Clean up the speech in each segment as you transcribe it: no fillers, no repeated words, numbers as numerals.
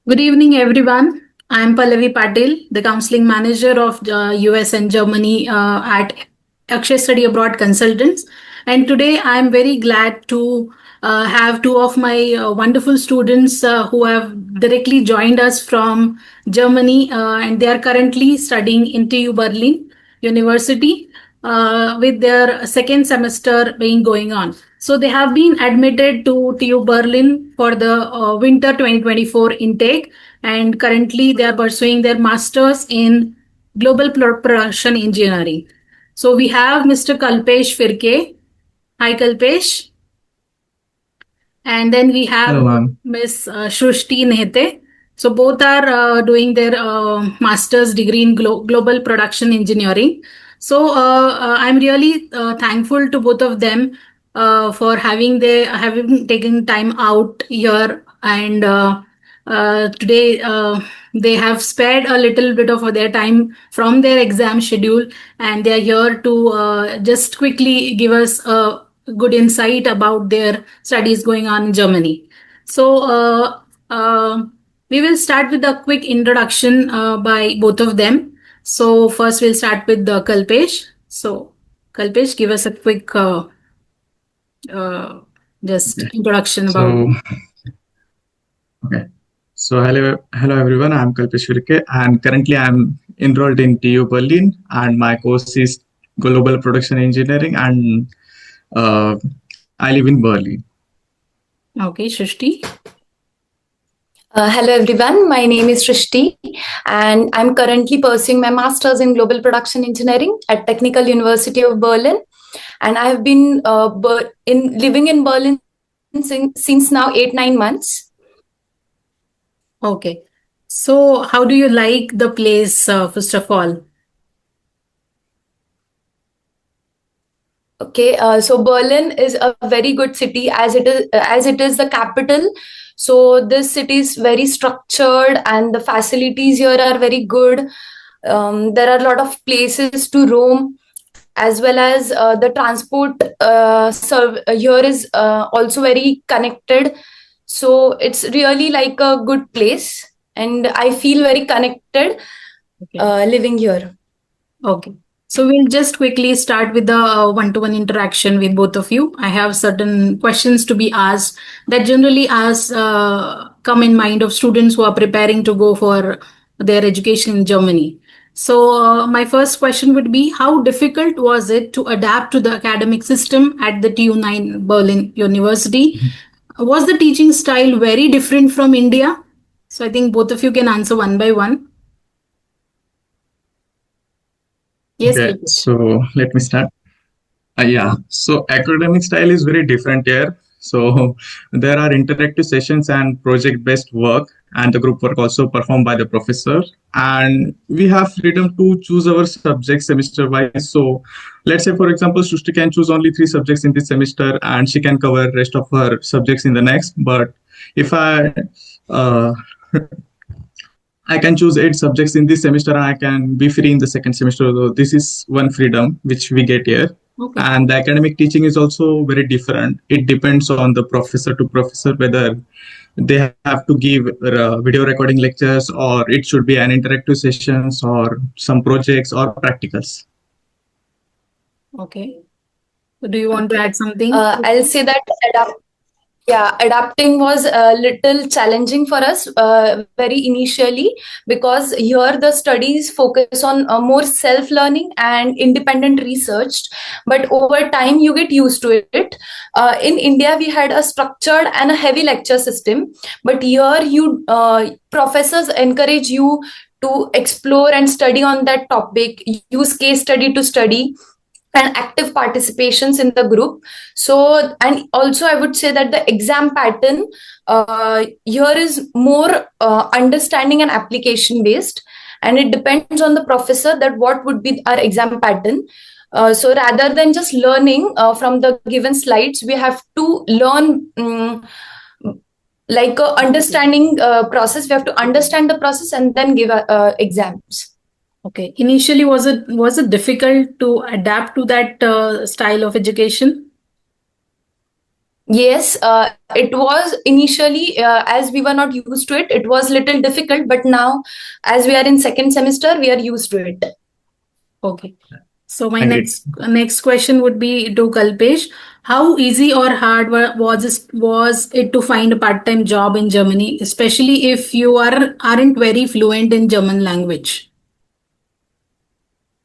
Good evening, everyone. I'm Pallavi Patil, the counseling manager of US and Germany at Akshay Study Abroad Consultants. And today I'm very glad to have two of my wonderful students who have directly joined us from Germany, and they are currently studying in TU Berlin University with their second semester being going on. So they have been admitted to TU Berlin for the winter 2024 intake, and currently they are pursuing their masters in global production engineering. So we have Mr. Kalpesh Firke. Hi, Kalpesh. And then we have Hello, ma'am. Ms. Srushti Nehete. So both are doing their master's degree in global production engineering. So I'm really thankful to both of them for having taken time out here, and today they have spared a little bit of their time from their exam schedule, and they are here to just quickly give us a good insight about their studies going on in Germany. So we will start with a quick introduction by both of them. So first we'll start with Kalpesh. So Kalpesh, give us a quick uh, just Okay. introduction about. So, okay. So, hello everyone. I'm Kalpesh Firke, and currently I'm enrolled in TU Berlin, and my course is Global Production Engineering, and uh, I live in Berlin. Okay, Shrishti. Hello everyone, my name is Srushti and I'm currently pursuing my master's in global production engineering at Technical University of Berlin, and I have been living in Berlin since now 8-9 months. Okay. So how do you like the place, first of all? Okay, so Berlin is a very good city as it is the capital. So this city is very structured and the facilities here are very good. There are a lot of places to roam, as well as the transport here is also very connected. So it's really like a good place, and I feel very connected living here. Okay. So we'll just quickly start with the one-to-one interaction with both of you. I have certain questions to be asked that generally come in mind of students who are preparing to go for their education in Germany. So my first question would be, how difficult was it to adapt to the academic system at the TU9 Berlin University? Was the teaching style very different from India? So I think both of you can answer one by one. Yes, Okay. Kalpesh. So let me start. Yeah, so academic style is very different here. So there are interactive sessions and project-based work, and the group work also performed by the professor. And we have freedom to choose our subjects semester-wise. So let's say, for example, Srushti can choose only 3 subjects in this semester, and she can cover rest of her subjects in the next. But if uh, I can choose 8 subjects in this semester, and I can be free in the second semester. So this is one freedom which we get here. Okay. And the academic teaching is also very different. It depends on the professor to professor whether they have to give video recording lectures, or it should be an interactive sessions, or some projects or practicals. Okay. So do you want to add something? I'll say that adapting was a little challenging for us very initially, because here the studies focus on more self-learning and independent research. But over time, you get used to it. In India, we had a structured and a heavy lecture system, but here professors encourage you to explore and study on that topic, use case study to study, and active participations in the group. So, and also I would say that the exam pattern here is more understanding and application based, and it depends on the professor that what would be our exam pattern. So rather than just learning from the given slides, we have to learn like a understanding process. We have to understand the process and then give exams. Okay. Initially, was it difficult to adapt to that style of education? Yes, it was initially, as we were not used to it, it was little difficult, but now as we are in second semester, we are used to it. Okay. So my Agreed. next question would be to Kalpesh. How easy or hard was it to find a part-time job in Germany, especially if you aren't very fluent in German language?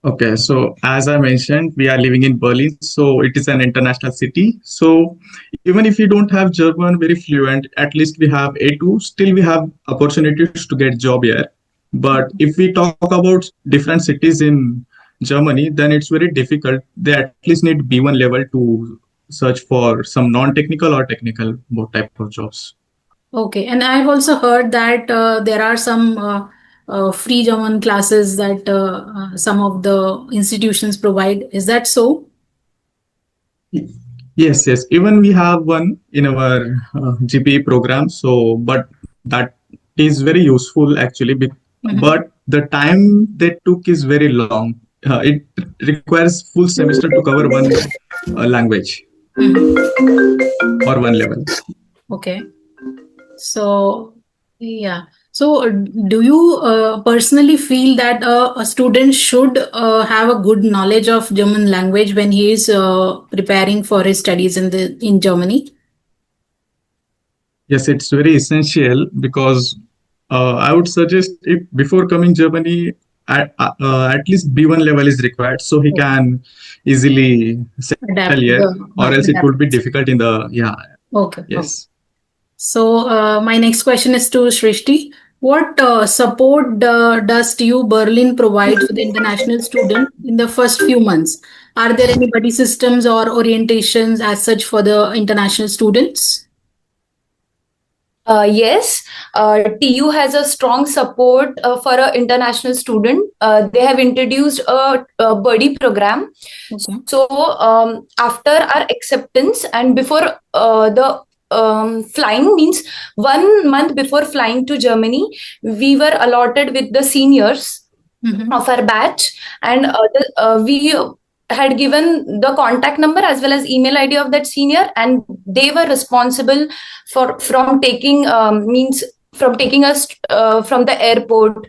Okay, so as I mentioned, we are living in Berlin, so it is an international city. So even if we don't have German very fluent, at least we have A2, still we have opportunities to get job here. But if we talk about different cities in Germany, then it's very difficult. They at least need B1 level to search for some non-technical or technical both type of jobs. Okay, and I've also heard that there are some free German classes that some of the institutions provide. Is that so? Yes, yes. Even we have one in our GPE program. So, but that is very useful actually. Mhm. But the time they took is very long. It requires full semester to cover one language or one level. Okay. So, yeah. So, do you personally feel that a student should have a good knowledge of German language when he is preparing for his studies in Germany? Yes, it's very essential because I would suggest if before coming Germany, at least B1 level is required so he Okay. can easily settle Adapt here, to or else it would be adapt. difficult in the, yeah, Okay. Okay. yes. So, my next question is to Srishti. What support does TU Berlin provide for the international student in the first few months? Are there any buddy systems or orientations as such for the international students? Yes, TU has a strong support for an international student. They have introduced a buddy program. Okay. So after our acceptance and before the flying, means 1 month before flying to Germany, we were allotted with the seniors Mm-hmm. of our batch, and we had given the contact number as well as email ID of that senior, and they were responsible for from taking means from taking us from the airport,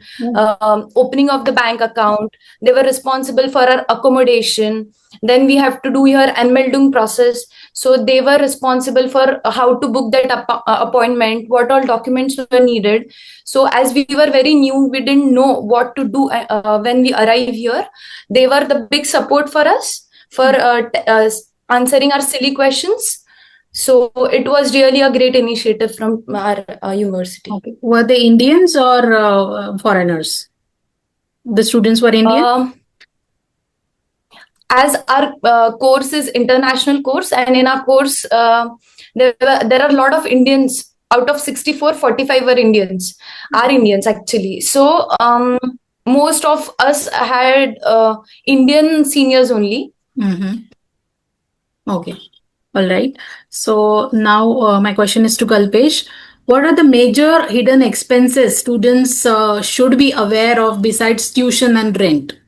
opening of the bank account. They were responsible for our accommodation. Then we have to do your Anmeldung process. So they were responsible for how to book that appointment, what all documents were needed. So as we were very new, we didn't know what to do when we arrive here. They were the big support for us for answering our silly questions. So it was really a great initiative from our university. Okay. Were they Indians or foreigners? The students were Indian? As our course is international course, and in our course there are a lot of Indians. Out of 64, 45 were Indians, are Indians actually. So most of us had Indian seniors only. Mm-hmm. Okay. All right. So now my question is to Kalpesh. What are the major hidden expenses students should be aware of besides tuition and rent?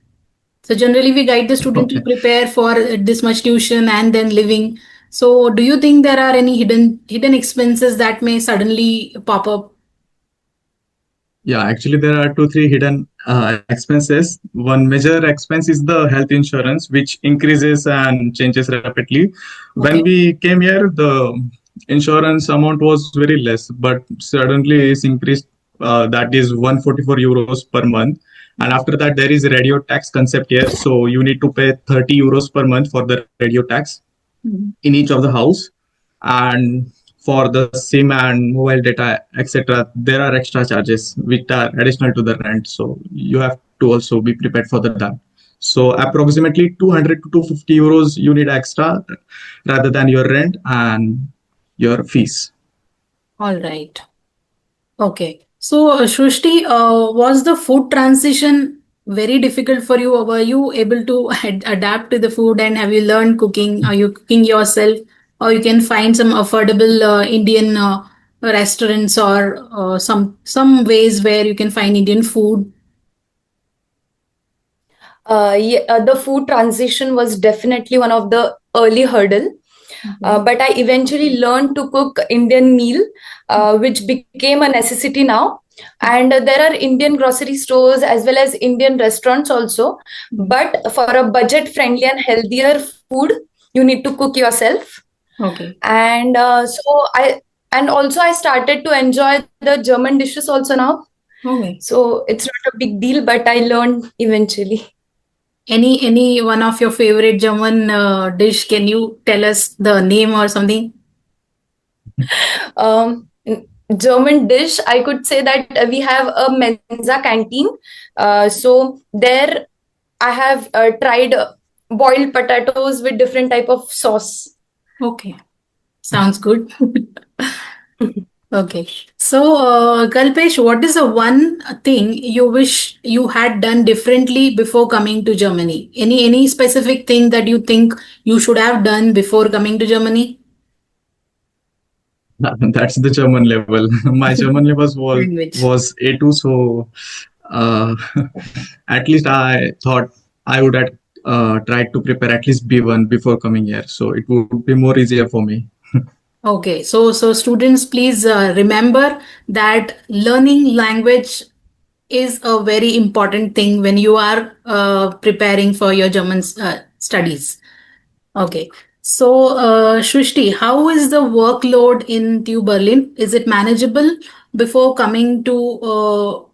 So generally we guide the student to Okay. prepare for this much tuition and then living. So do you think there are any hidden expenses that may suddenly pop up? Yeah, actually, there are two, three hidden expenses. One major expense is the health insurance, which increases and changes rapidly. When Okay. we came here, the insurance amount was very less, but suddenly it's increased. That is 144 euros per month. And after that, there is a radio tax concept here. So you need to pay 30 euros per month for the radio tax Mhm. in each of the house. And for the SIM and mobile data, etc., there are extra charges which are additional to the rent. So you have to also be prepared for that. So approximately 200 to 250 euros you need extra rather than your rent and your fees. All right. Okay. So, Srushti, was the food transition very difficult for you, or were you able to adapt to the food and have you learned cooking? Are you cooking yourself, or you can find some affordable Indian restaurants or some ways where you can find Indian food? The food transition was definitely one of the early hurdle. But I eventually learned to cook Indian meal, which became a necessity now. And there are Indian grocery stores as well as Indian restaurants also. But for a budget friendly and healthier food, you need to cook yourself. Okay. And also I started to enjoy the German dishes also now. Okay. So it's not a big deal, but I learned eventually. Any one of your favorite German dish? Can you tell us the name or something? Um, German dish, I could say that we have a Mensa canteen. So there I have tried boiled potatoes with different type of sauce. Okay. Sounds good. Okay. So, Kalpesh, what is the one thing you wish you had done differently before coming to Germany? Any specific thing that you think you should have done before coming to Germany? That's the German level. My German level Language. was A2, so uh, at least I thought I would have tried to prepare at least B1 before coming here, so it would be more easier for me. Okay, so students, please remember that learning language is a very important thing when you are preparing for your German studies. Okay, so Srushti, how is the workload in TU Berlin? Is it manageable before coming to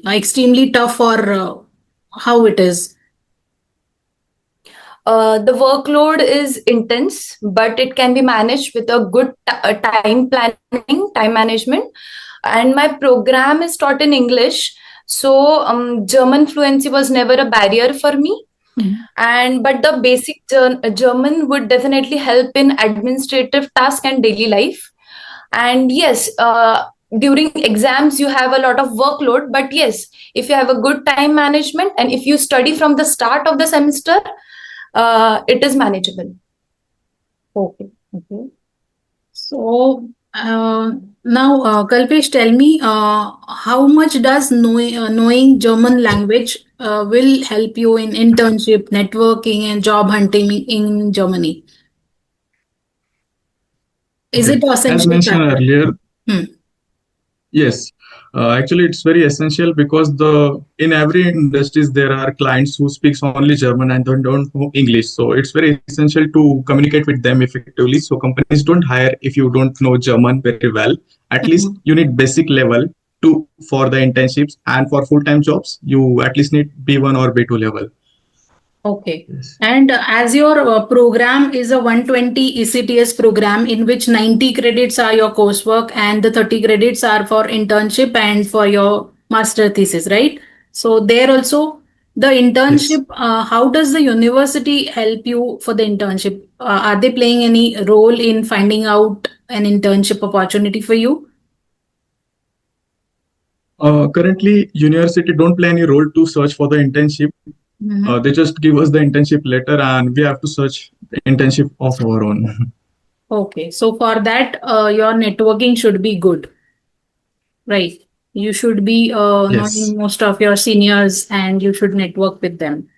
extremely tough, or how it is? The workload is intense, but it can be managed with a good time planning, time management. And my program is taught in English, so German fluency was never a barrier for me. But the basic German would definitely help in administrative task and daily life. And yes, during exams you have a lot of workload, but yes, if you have a good time management and if you study from the start of the semester, it is manageable. Okay. Okay. So now, Kalpesh, tell me, how much does knowing German language will help you in internship, networking, and job hunting in Germany? Is Okay, it an as essential mentioned factor? earlier, Hmm. yes, actually it's very essential because in every industries there are clients who speaks only German and don't know English. So it's very essential to communicate with them effectively. So companies don't hire if you don't know German very well. At least Mhm. you need basic level to for the internships, and for full-time jobs you at least need B1 or B2 level. Okay. Yes. And as your program is a 120 ECTS program in which 90 credits are your coursework and the 30 credits are for internship and for your master thesis, right? So there also the Yes. internship, how does the university help you for the internship? Are they playing any role in finding out an internship opportunity for you? Currently, university don't play any role to search for the internship. Mhm. They just give us the internship letter, and we have to search the internship of our own. Okay. So for that, your networking should be good. Right. You should be Yes. knowing most of your seniors and you should network with them.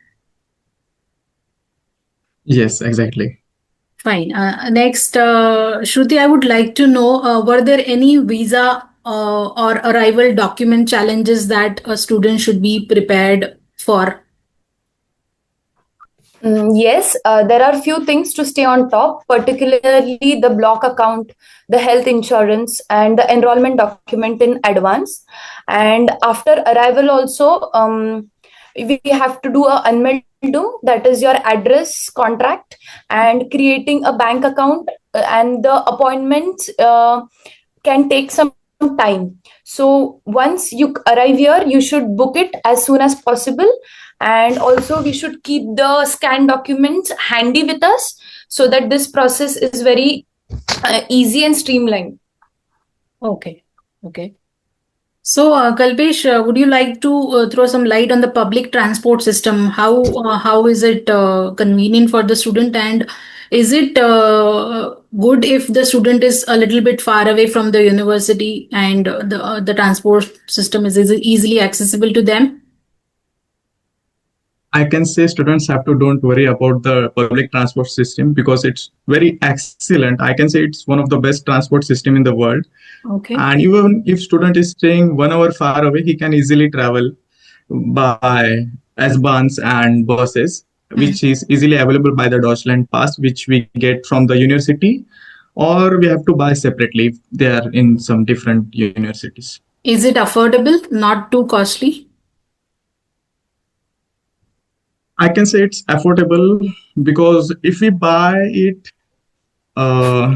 Yes, exactly. Fine. Next, Shruti, I would like to know, were there any visa or arrival document challenges that a student should be prepared for? Yes, there are few things to stay on top, particularly the block account, the health insurance, and the enrollment document in advance. And after arrival, also, we have to do a unmeldum, that is your address contract, and creating a bank account, and the appointments can take some time. So once you arrive here, you should book it as soon as possible, and also we should keep the scanned documents handy with us so that this process is very easy and streamlined. Okay. Okay. So, Kalpesh, would you like to throw some light on the public transport system? How is it convenient for the student, and is it good if the student is a little bit far away from the university and the transport system is easily accessible to them? I can say students have to don't worry about the public transport system because it's very excellent. I can say it's one of the best transport system in the world. Okay. And even if student is staying 1 hour far away, he can easily travel by S-Bahns and buses, Hmm. which is easily available by the Deutschland Pass, which we get from the university, or we have to buy separately if they are in some different universities. Is it affordable? Not too costly? I can say it's affordable because if we buy it,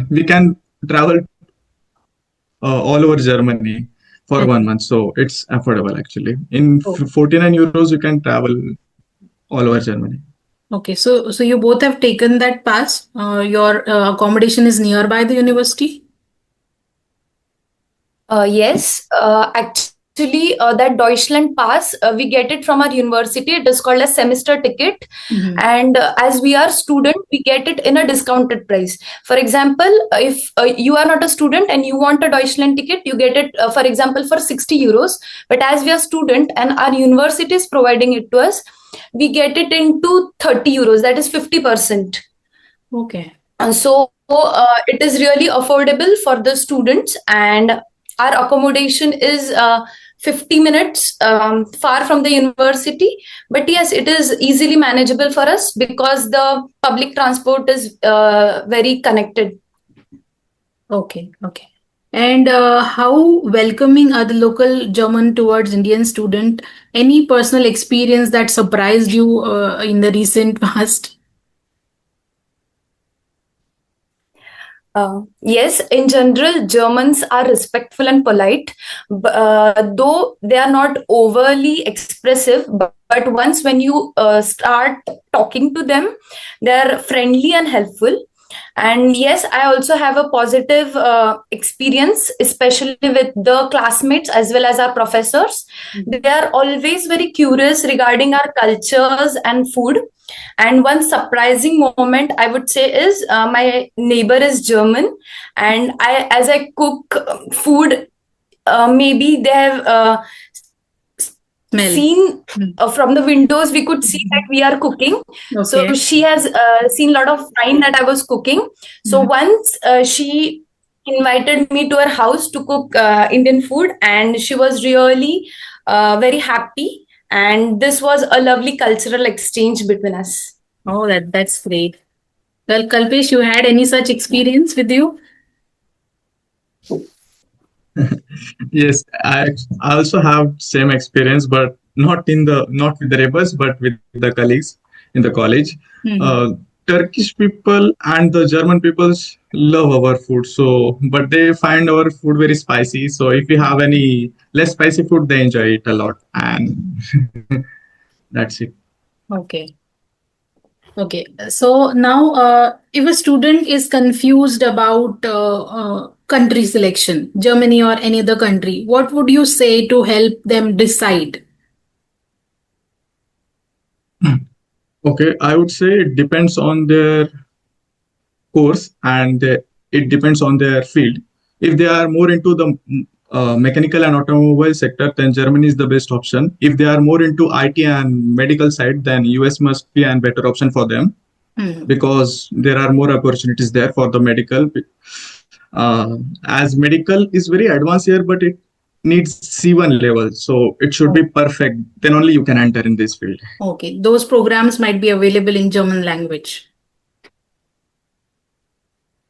we can travel all over Germany for Hmm. 1 month. So it's affordable actually. In Oh, 49 euros, you can travel all over Germany. okay. So you both have taken that pass. Your accommodation is nearby the university? Yes, actually, that Deutschland Pass, we get it from our university. It is called a semester ticket. Hmm. And as we are student, we get it in a discounted price. For example, if you are not a student and you want a Deutschland ticket, you get it, for example, for 60 euros. But as we are student and our university is providing it to us, we get it into 30 euros. That is 50%. Okay. So it is really affordable for the students, and our accommodation is 50 minutes far from the university. But yes, it is easily manageable for us because the public transport is very connected. Okay. Okay. And how welcoming are the local German towards Indian student? Any personal experience that surprised you in the recent past? Yes, in general, Germans are respectful and polite, though they are not overly expressive. But once when you start talking to them, they are friendly and helpful. And yes, I also have a positive experience, especially with the classmates as well as our professors. They Mhm. are always very curious regarding our cultures and food. And one surprising moment I would say is my neighbor is German, and as I cook food, maybe they have Smell. seen Hmm. from the windows we could see that we are cooking. So Okay. she has seen a lot of wine that I was cooking. So Mhm. once she invited me to her house to cook Indian food, and she was really very happy, and this was a lovely cultural exchange between us. Oh, that's great. Well, Kalpesh, you had any such Yeah. experience with you? Yes, I also have same experience, but not with the neighbors, but with the colleagues in the college. Hmm. Turkish people and the German peoples love our food, so but they find our food very spicy. So if we have any less spicy food, they enjoy it a lot, and that's it. Okay. Okay. So now, if a student is confused about country selection, Germany or any other country, what would you say to help them decide? Okay, I would say it depends on their course and it depends on their field. If they are more into the mechanical and automobile sector, then Germany is the best option. If they are more into IT and medical side, then US must be a better option for them Hmm. because there are more opportunities there for the medical. As medical is very advanced here, but it needs C1 level, so it should Oh, be perfect. Then only you can enter in this field. okay. Those programs might be available in German language.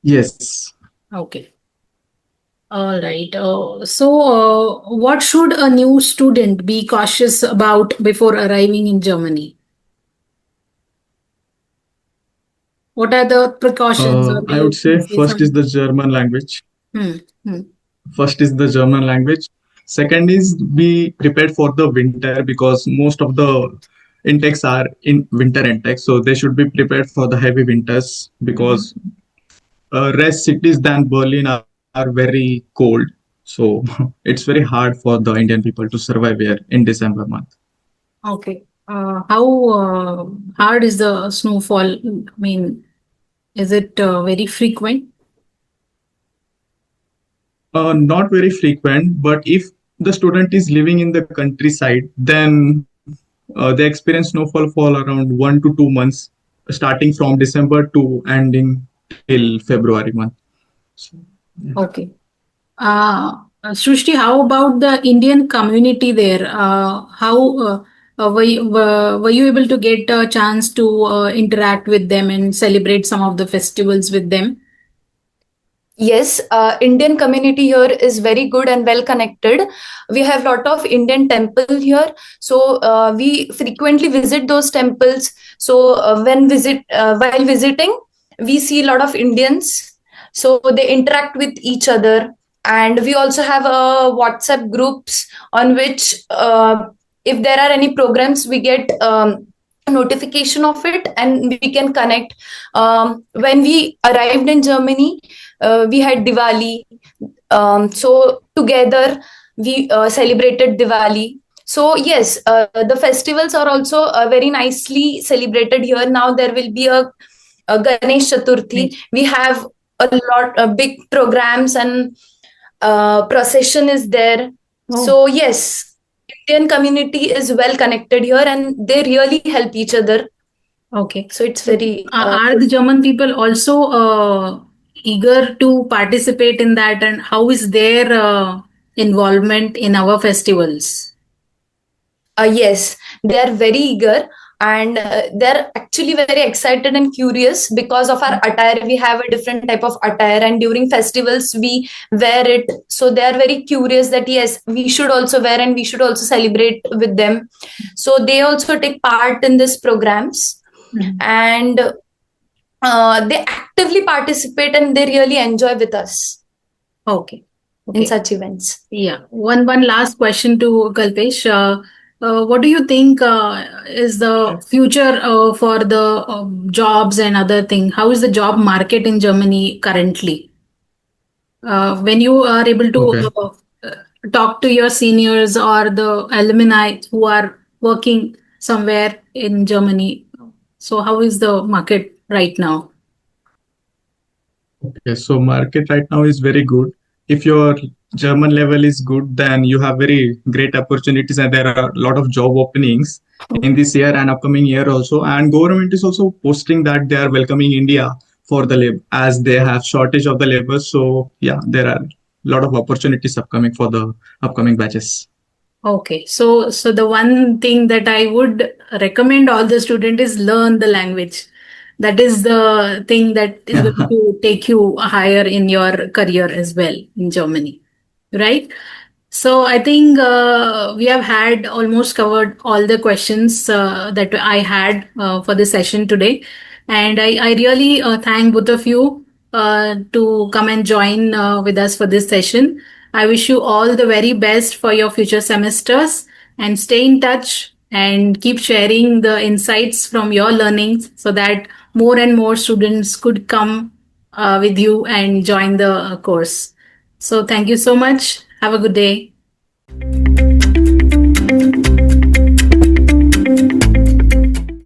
Yes. Okay. All right. What should a new student be cautious about before arriving in Germany? What are the precautions, or I you would say can say first is some? the German language. Hmm. Hmm. First is the German language. Second is be prepared for the winter because most of the intakes are in winter intakes. So they should be prepared for the heavy winters Mhm. because rest cities than Berlin are very cold. So it's very hard for the Indian people to survive here in December month. Okay. How hard is the snowfall? I mean, is it very frequent? Not very frequent, but if the student is living in the countryside, then they experience snowfall for around 1 to 2 months, starting from December to ending till February month. So, yeah. Okay. Srushti, how about the Indian community there? How were you able to get a chance to interact with them and celebrate some of the festivals with them? Yes, Indian community here is very good and well connected. We have lot of Indian temple here, so we frequently visit those temples. So while visiting, we see a lot of Indians. So they interact with each other, and we also have WhatsApp groups on which, if there are any programs, we get notification of it, and we can connect. When we arrived in Germany, we had Diwali. So together we celebrated Diwali. So yes, the festivals are also very nicely celebrated here. Now there will be a Ganesh Chaturthi. We have a lot of big programs, and procession is there. Oh. So yes, Indian community is well connected here, and they really help each other. Okay. So it's very Are the German people also eager to participate in that, and how is their involvement in our festivals? Yes, they are very eager, and they're actually very excited and curious because of our attire. We have a different type of attire, and during festivals, we wear it. So they are very curious that yes, we should also wear and we should also celebrate with them. So they also take part in these programs, and they actively participate and they really enjoy with us Okay. in such events. Yeah. One last question to Kalpesh. What do you think is the future for the jobs and other thing? How is the job market in Germany currently? When you are able to Okay. talk to your seniors or the alumni who are working somewhere in Germany, so how is the market right now? Okay, so market right now is very good. If your German level is good, then you have very great opportunities, and there are a lot of job openings in this year and upcoming year also. And government is also posting that they are welcoming India for the lab as they have shortage of the labor. So yeah, there are a lot of opportunities upcoming for the upcoming batches. Okay, so the one thing that I would recommend all the student is learn the language. That is the thing that is going to take you higher in your career as well in Germany, right? So I think we have had almost covered all the questions that I had for the session today, and I really thank both of you to come and join with us for this session. I wish you all the very best for your future semesters, and stay in touch and keep sharing the insights from your learnings so that more and more students could come with you and join the course. So thank you so much. Have a good day.